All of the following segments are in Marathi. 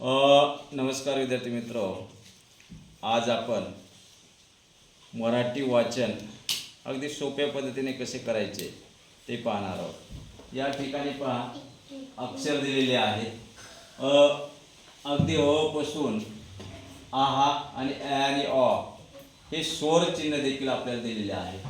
नमस्कार विद्यार्थी मित्र, आज आपण मराठी वाचन अगदी सोप्या पद्धतीने कसे करायचे ते पाहणार आहोत। या ठिकाणी पहा अक्षर दिलेले आहेत। अगदी अ पासून आहा आणि ॲ आणि अ हे स्वर चिन्ह देखील आपल्याला दिलेले आहे।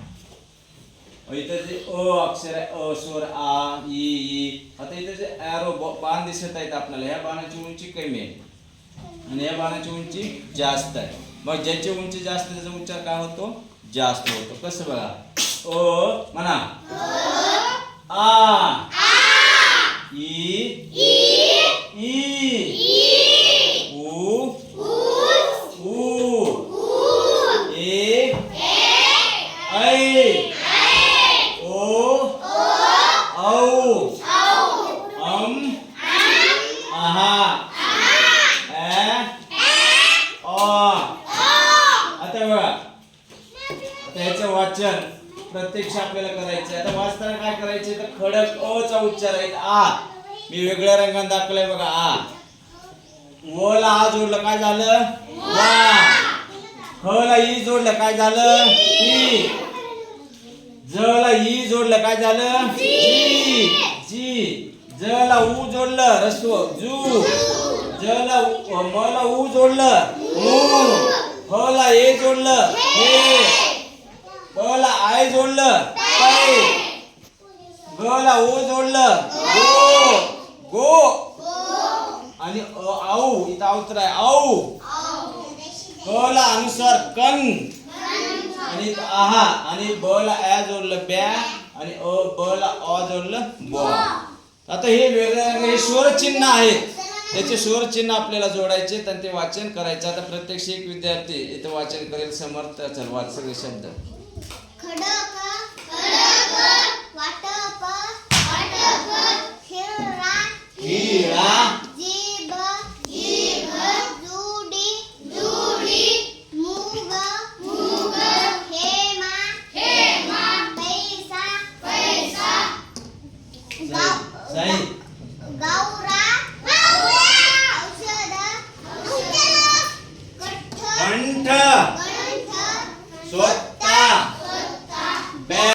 इथं जे अ अक्षर आहे, अ स्वर आ ई। आता इथं जे ॲरो बाण दिसत आहेत आपल्याला, ह्या बाणाची उंची कमी आहे आणि या बाणाची उंची जास्त आहे। मग ज्याची उंची जास्त त्याचा उच्चार काय होतो? जास्त होतो। कसं बघा, अ म्हणा, आ ई ई उ ऊ ए ऐ ओ औ आहा ॲ अ। आता बघा, आता याचं वाचन प्रत्यक्ष आपल्याला करायचं आहे। आता वाचताना काय करायचे तर खडक अ चा उच्चार आहे आ, मी वेगळ्या रंगाने दाखवलंय बघा। आ व ला आ जोडलं काय झालं? वा। ख ला ई जोडलं काय झालं? ई। ज ला ई जोडलं काय झालं? जी जी। ज ला उ जोडलं रस्व जू। ज ला म ला उ जोडलं मू। ह ला ए जोडलं हे। ब ला आय जोडलं पै। ग ला ओ जोडलं गो गो। आणि आऊ इथं अवतर आहे आऊ। क ला अनुस्वार कन आणि आहा आणि ब ला ॲ जोडलं ब्या आणि ब ला अ जोडलं ब। आता हे वेगळे स्वर चिन्ह आहेत, त्याचे स्वर चिन्ह आपल्याला जोडायचे आणि ते वाचन करायचे। आता प्रत्यक्ष एक विद्यार्थी इथं वाचन करेल समर्थ। चल वाच सगळे शब्द। खडक